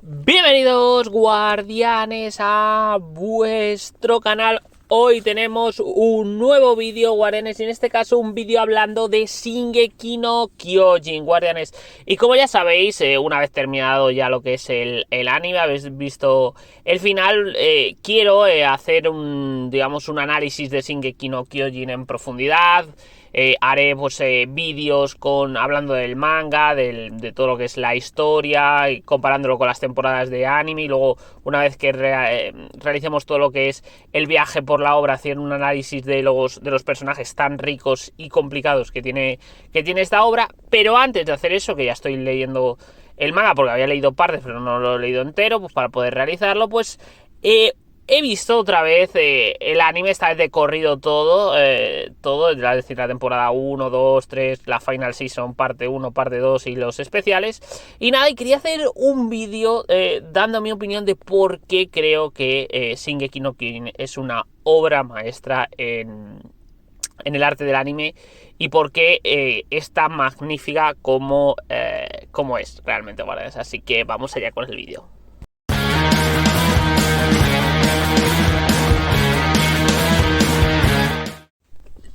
Bienvenidos guardianes a vuestro canal. Hoy tenemos un nuevo vídeo, guardianes, y en este caso un vídeo hablando de Shingeki no Kyojin, guardianes. Y como ya sabéis, una vez terminado ya lo que es el anime, habéis visto el final, quiero hacer un análisis de Shingeki no Kyojin en profundidad. Haré vídeos hablando del manga, de todo lo que es la historia, y comparándolo con las temporadas de anime. Y luego, una vez que realicemos todo lo que es el viaje por la obra, hacer un análisis de los personajes tan ricos y complicados que tiene esta obra. Pero antes de hacer eso, que ya estoy leyendo el manga, porque había leído partes pero no lo he leído entero, pues para poder realizarlo, pues he visto otra vez el anime, esta vez de corrido todo, es decir, la temporada 1, 2, 3, la Final Season, parte 1, parte 2 y los especiales. Y nada, y quería hacer un vídeo dando mi opinión de por qué creo que Shingeki no Kyojin es una obra maestra en el arte del anime y por qué es tan magnífica como es realmente, ¿vale? Así que vamos allá con el vídeo.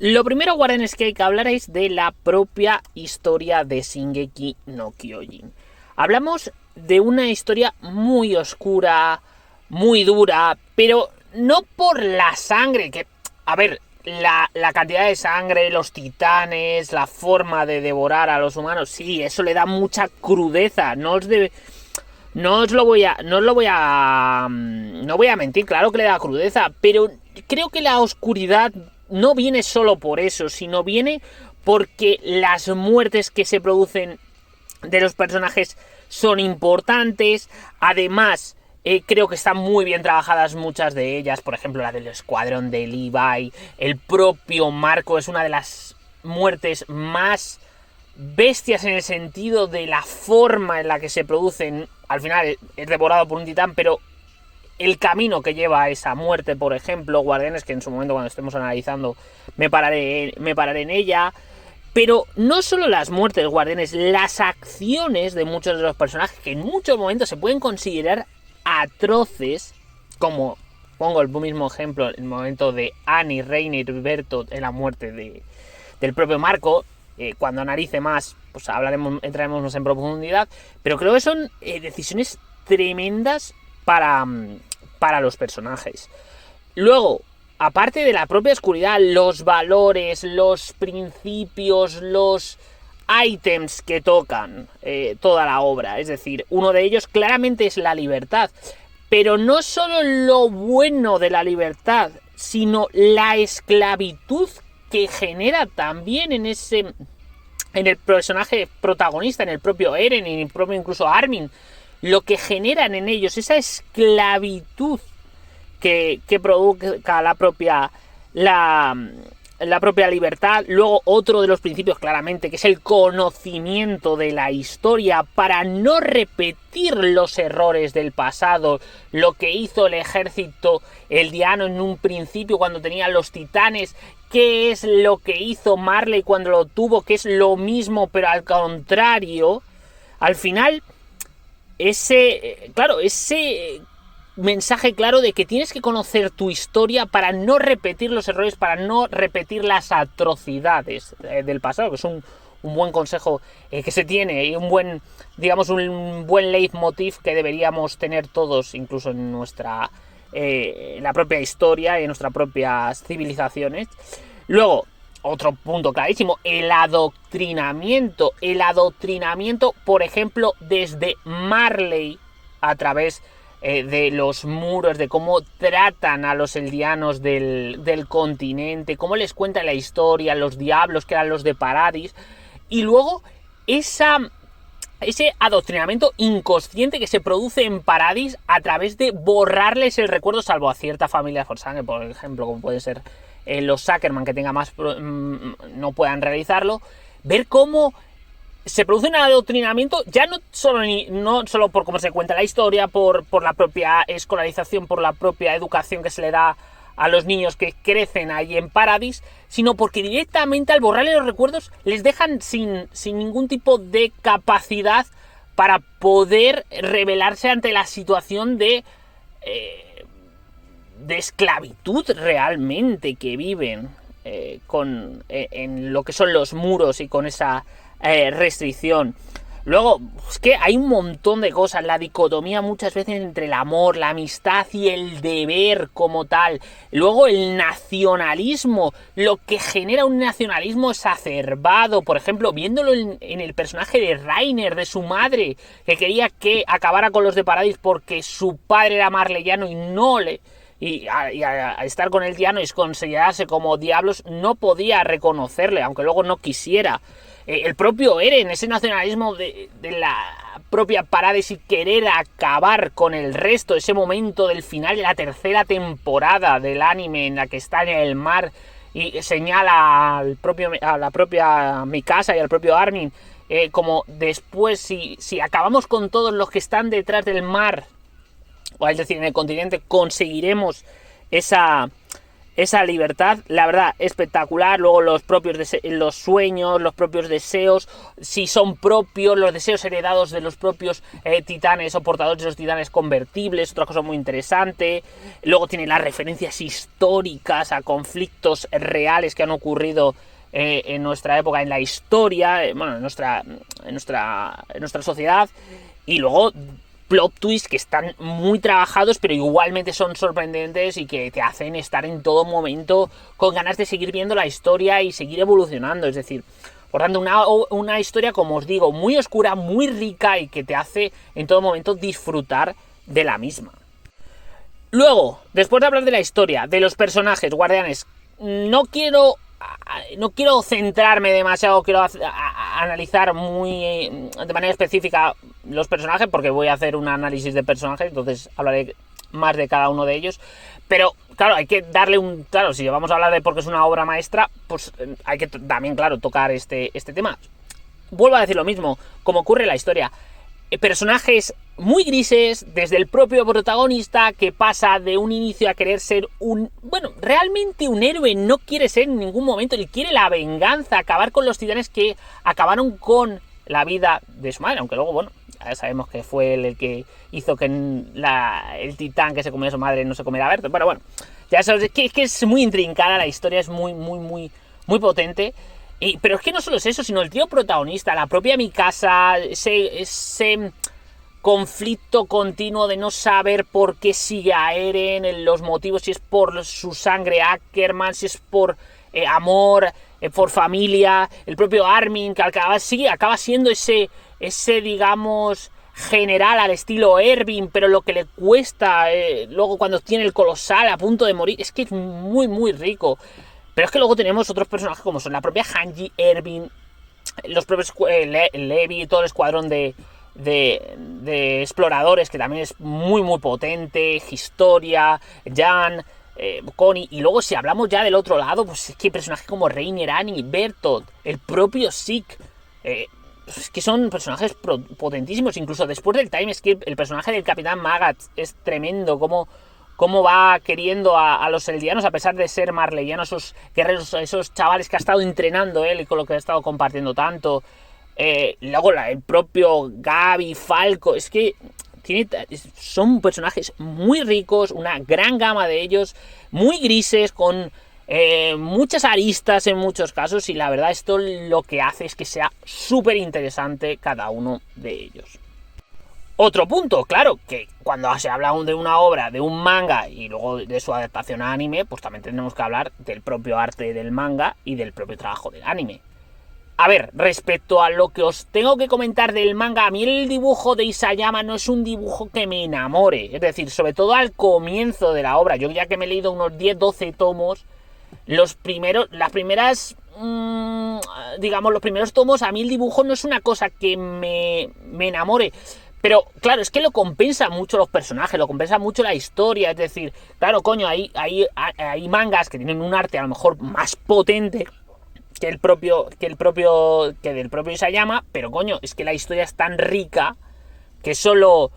Lo primero, guardianes, que hay que hablar es de la propia historia de Shingeki no Kyojin. Hablamos de una historia muy oscura, muy dura, pero no por la sangre, que, a ver, la cantidad de sangre, los titanes, la forma de devorar a los humanos, sí, eso le da mucha crudeza, no voy a mentir, claro que le da crudeza, pero creo que la oscuridad no viene solo por eso, sino viene porque las muertes que se producen de los personajes son importantes. Además, creo que están muy bien trabajadas muchas de ellas. Por ejemplo, la del escuadrón de Levi, el propio Marco es una de las muertes más bestias en el sentido de la forma en la que se producen. Al final es devorado por un titán, pero el camino que lleva a esa muerte, por ejemplo, guardianes, que en su momento, cuando estemos analizando, me pararé en ella. Pero no solo las muertes, guardianes, las acciones de muchos de los personajes, que en muchos momentos se pueden considerar atroces, como pongo el mismo ejemplo, el momento de Annie, Reiner y Bertolt en la muerte del propio Marco. Cuando analice más, pues entraremos más en profundidad, pero creo que son decisiones tremendas para los personajes. Luego, aparte de la propia oscuridad, los valores, los principios, los ítems que tocan toda la obra, es decir, uno de ellos claramente es la libertad, pero no solo lo bueno de la libertad, sino la esclavitud que genera también en el personaje protagonista, en el propio Eren, en el propio incluso Armin, lo que generan en ellos, esa esclavitud que provoca la propia libertad. Luego, otro de los principios claramente, que es el conocimiento de la historia para no repetir los errores del pasado, lo que hizo el ejército eldiano en un principio cuando tenía los titanes, qué es lo que hizo Marley cuando lo tuvo, que es lo mismo pero al contrario. Al final, ese mensaje claro de que tienes que conocer tu historia para no repetir los errores, para no repetir las atrocidades del pasado, que es un buen consejo que se tiene y un buen leitmotiv que deberíamos tener todos, incluso en la propia historia y en nuestras propias civilizaciones. Luego, otro punto clarísimo, el adoctrinamiento, por ejemplo, desde Marley a través de los muros, de cómo tratan a los eldianos del continente, cómo les cuentan la historia, los diablos que eran los de Paradis, y luego ese adoctrinamiento inconsciente que se produce en Paradis a través de borrarles el recuerdo, salvo a cierta familia por sangre, por ejemplo, como puede ser los Zuckerman, que no puedan realizarlo. Ver cómo se produce un adoctrinamiento, ya no solo por cómo se cuenta la historia, por la propia escolarización, por la propia educación que se le da a los niños que crecen ahí en Paradis, sino porque directamente al borrarle los recuerdos les dejan sin ningún tipo de capacidad para poder rebelarse ante la situación de esclavitud realmente que viven en lo que son los muros y con esa restricción. Luego, es que hay un montón de cosas, la dicotomía muchas veces entre el amor, la amistad y el deber como tal. Luego el nacionalismo, lo que genera un nacionalismo exacerbado, por ejemplo, viéndolo en el personaje de Rainer, de su madre, que quería que acabara con los de Paradis porque su padre era marleyano y no le... Y a estar con el tirano y considerarse como diablos, no podía reconocerle, aunque luego no quisiera. El propio Eren, ese nacionalismo de la propia Paradis y querer acabar con el resto, ese momento del final de la tercera temporada del anime en la que está en el mar y señala a la propia Mikasa y al propio Armin, como después, si acabamos con todos los que están detrás del mar, o es decir, en el continente, conseguiremos esa libertad. La verdad, espectacular. Luego los sueños, los propios deseos, si son propios, los deseos heredados de los propios titanes o portadores de los titanes convertibles, otra cosa muy interesante. Luego tiene las referencias históricas a conflictos reales que han ocurrido en nuestra época, en la historia, bueno, en nuestra sociedad. Y luego plot twists que están muy trabajados, pero igualmente son sorprendentes y que te hacen estar en todo momento con ganas de seguir viendo la historia y seguir evolucionando. Es decir, por tanto, una historia, como os digo, muy oscura, muy rica y que te hace en todo momento disfrutar de la misma. Luego, después de hablar de la historia, de los personajes, guardianes, no quiero centrarme demasiado, quiero analizar de manera específica los personajes, porque voy a hacer un análisis de personajes, entonces hablaré más de cada uno de ellos. Pero, claro, hay que darle claro, si vamos a hablar de por qué es una obra maestra, pues hay que también, claro, tocar este tema. Vuelvo a decir lo mismo, como ocurre en la historia. Personajes muy grises, desde el propio protagonista, que pasa de un inicio a querer ser realmente un héroe, no quiere ser en ningún momento, él quiere la venganza, acabar con los titanes que acabaron con la vida de su madre, aunque luego, ya sabemos que fue él el que hizo que el titán que se comió a su madre no se comiera a Bertolt. Bueno, ya sabes, que es muy intrincada la historia, es muy, muy, muy, muy potente. Pero es que no solo es eso, sino el tío protagonista, la propia Mikasa, ese conflicto continuo de no saber por qué sigue a Eren, los motivos, si es por su sangre Ackerman, si es por amor, por familia, el propio Armin, que acaba siendo ese, digamos, general al estilo Erwin, pero lo que le cuesta luego cuando tiene el colosal a punto de morir, es que es muy, muy rico. Pero es que luego tenemos otros personajes como son la propia Hanji, Erwin, los propios Levi, todo el escuadrón de exploradores, que también es muy muy potente, Historia, Jan, Connie. Y luego si hablamos ya del otro lado, pues es que personajes como Reiner, Annie, Bertolt, el propio Zeke, es que son personajes potentísimos. Incluso después del time skip, el personaje del Capitán Magat es tremendo, cómo va queriendo a los eldianos, a pesar de ser marleyanos, esos guerreros, esos chavales que ha estado entrenando él y con lo que ha estado compartiendo tanto. Luego el propio Gaby, Falco, es que son personajes muy ricos, una gran gama de ellos, muy grises, con muchas aristas en muchos casos, y la verdad esto lo que hace es que sea súper interesante cada uno de ellos. Otro punto, claro, que cuando se habla de una obra, de un manga y luego de su adaptación a anime, pues también tenemos que hablar del propio arte del manga y del propio trabajo del anime. A ver, respecto a lo que os tengo que comentar del manga, a mí el dibujo de Isayama no es un dibujo que me enamore. Es decir, sobre todo al comienzo de la obra. Yo ya que me he leído unos 10-12 tomos, los primeros tomos, a mí el dibujo no es una cosa que me enamore. Pero, claro, es que lo compensa mucho los personajes, lo compensa mucho la historia. Es decir, claro, coño, hay mangas que tienen un arte a lo mejor más potente que del propio Isayama, pero coño, es que la historia es tan rica que eso lo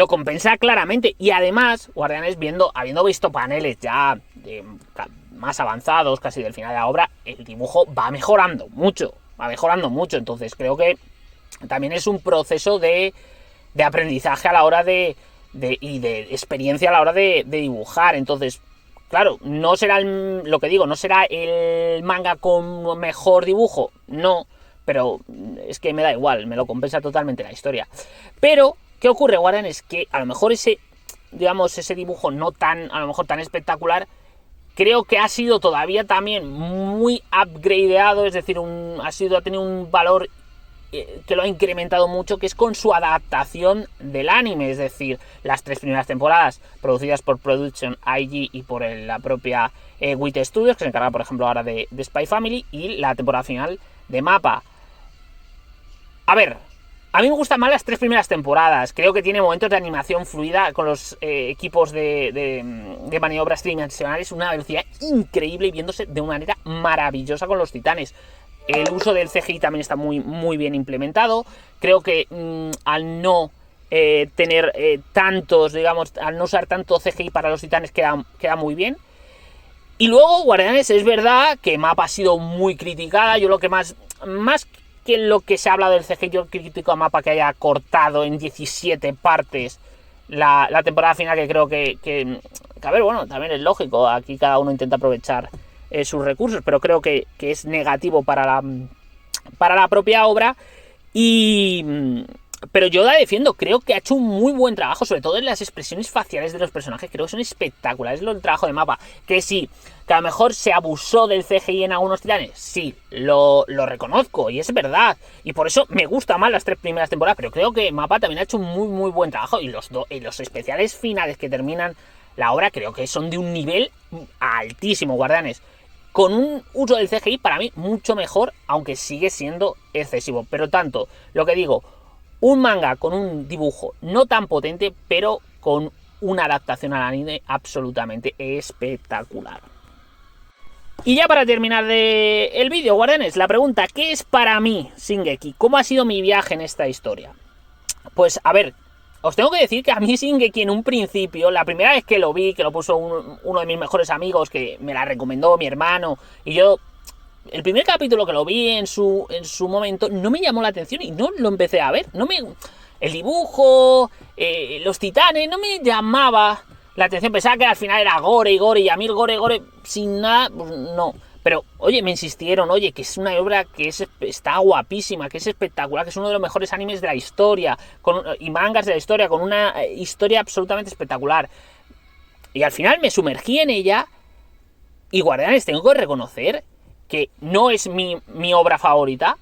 compensa claramente. Y además, Guardianes, habiendo visto paneles ya más avanzados, casi del final de la obra, el dibujo va mejorando mucho. Entonces creo que también es un proceso de aprendizaje a la hora y de experiencia a la hora de dibujar. Entonces, claro, no será lo que digo, no será el manga con mejor dibujo, no, pero es que me da igual, me lo compensa totalmente la historia. Pero, ¿qué ocurre, Guardian? Es que a lo mejor ese dibujo no tan, a lo mejor tan espectacular, creo que ha sido todavía también muy upgradeado, es decir, ha tenido un valor que lo ha incrementado mucho, que es con su adaptación del anime, es decir, las 3 primeras temporadas producidas por Production IG y por la propia WIT Studios, que se encarga, por ejemplo, ahora de Spy Family, y la temporada final de MAPPA. A ver, a mí me gustan más las 3 primeras temporadas, creo que tiene momentos de animación fluida con los equipos de maniobras tridimensionales, una velocidad increíble y viéndose de una manera maravillosa con los titanes. El uso del CGI también está muy, muy bien implementado. Creo que al no tener tantos, digamos, al no usar tanto CGI para los titanes queda muy bien. Y luego, Guardianes, es verdad que MAPPA ha sido muy criticada. Yo lo que más que lo que se ha hablado del CGI, yo critico a MAPPA que haya cortado en 17 partes la temporada final, que creo que a ver, bueno, también es lógico. Aquí cada uno intenta aprovechar sus recursos, pero creo que es negativo para la propia obra. Pero yo la defiendo, creo que ha hecho un muy buen trabajo, sobre todo en las expresiones faciales de los personajes, creo que son espectaculares el trabajo de MAPPA. Que sí, que a lo mejor se abusó del CGI en algunos titanes, sí, lo reconozco, y es verdad, y por eso me gustan más las 3 primeras temporadas, pero creo que MAPPA también ha hecho un muy muy buen trabajo, y los especiales finales que terminan la obra creo que son de un nivel altísimo, Guardianes. Con un uso del CGI para mí mucho mejor, aunque sigue siendo excesivo. Pero tanto, lo que digo, un manga con un dibujo no tan potente, pero con una adaptación al anime absolutamente espectacular. Y ya para terminar el vídeo, Guardianes, la pregunta, ¿qué es para mí Shingeki? ¿Cómo ha sido mi viaje en esta historia? Pues a ver, os tengo que decir que a mí Shingeki en un principio, la primera vez que lo vi, que lo puso uno de mis mejores amigos, que me la recomendó mi hermano, y yo, el primer capítulo que lo vi en su momento, no me llamó la atención y no lo empecé a ver. El dibujo, los titanes, no me llamaba la atención. Pensaba que al final era gore, y a mí el gore, sin nada, pues no. Pero, oye, me insistieron, oye, que es una obra que está guapísima, que es espectacular, que es uno de los mejores animes de la historia, y mangas de la historia, con una historia absolutamente espectacular. Y al final me sumergí en ella, y Guardianes, tengo que reconocer que no es mi obra favorita,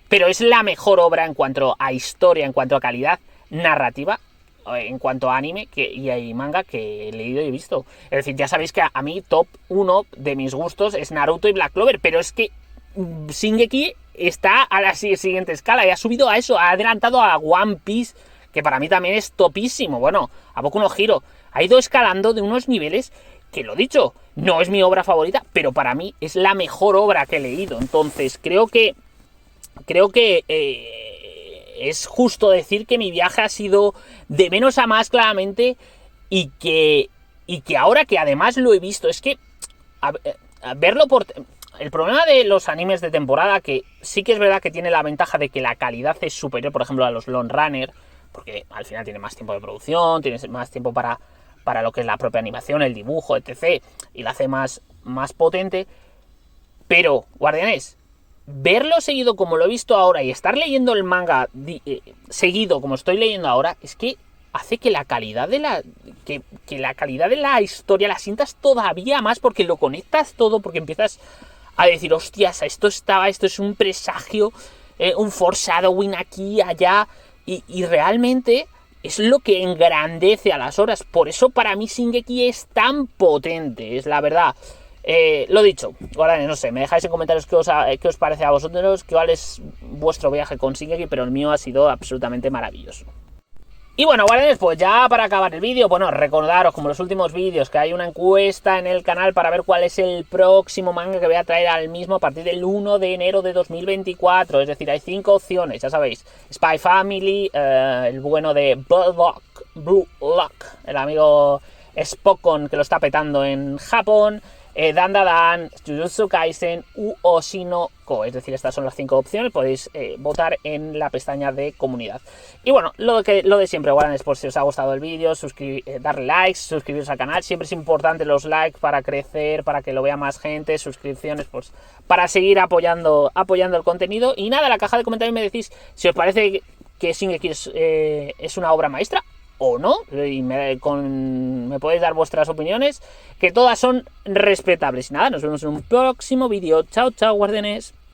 pero es la mejor obra en cuanto a historia, en cuanto a calidad narrativa, en cuanto a anime y manga que he leído y he visto. Es decir, ya sabéis que a mí top 1 de mis gustos es Naruto y Black Clover, pero es que Shingeki está a la siguiente escala y ha subido a eso, ha adelantado a One Piece, que para mí también es topísimo. Bueno, a Boku no Hero ha ido escalando de unos niveles que, lo dicho, no es mi obra favorita, pero para mí es la mejor obra que he leído. Entonces creo que es justo decir que mi viaje ha sido de menos a más, claramente, y que ahora que además lo he visto, es que a verlo por... El problema de los animes de temporada, que sí que es verdad que tiene la ventaja de que la calidad es superior, por ejemplo, a los Lone Runner, porque al final tiene más tiempo de producción, tiene más tiempo para lo que es la propia animación, el dibujo, etc., y la hace más potente. Pero, Guardianes, verlo seguido como lo he visto ahora y estar leyendo el manga seguido como estoy leyendo ahora, es que hace que la calidad de la calidad de la historia la sientas todavía más, porque lo conectas todo, porque empiezas a decir, hostias, esto es un presagio, un foreshadowing aquí, allá, y realmente es lo que engrandece a las obras. Por eso para mí Shingeki es tan potente, es la verdad. Lo dicho, ahora no sé, me dejáis en comentarios qué os parece a vosotros, cuál es vuestro viaje con Shingeki, pero el mío ha sido absolutamente maravilloso. Y bueno, Guardianes, pues ya para acabar el vídeo, bueno, recordaros, como los últimos vídeos, que hay una encuesta en el canal para ver cuál es el próximo manga que voy a traer al mismo a partir del 1 de enero de 2024. Es decir, hay 5 opciones, ya sabéis. Spy Family, el bueno de Blue Lock, el amigo Spockon que lo está petando en Japón. Dandadan, Jujutsu Kaisen u Oshinoko. Es decir, estas son las 5 opciones. Podéis votar en la pestaña de comunidad. Y bueno, lo de siempre, Warren Sports, si os ha gustado el vídeo, darle likes, suscribiros al canal. Siempre es importante los likes para crecer, para que lo vea más gente, suscripciones, pues para seguir apoyando el contenido. Y nada, en la caja de comentarios me decís si os parece que Shingeki es una obra maestra o no, y me podéis dar vuestras opiniones, que todas son respetables. Y nada, nos vemos en un próximo vídeo. Chao, chao, guardianes.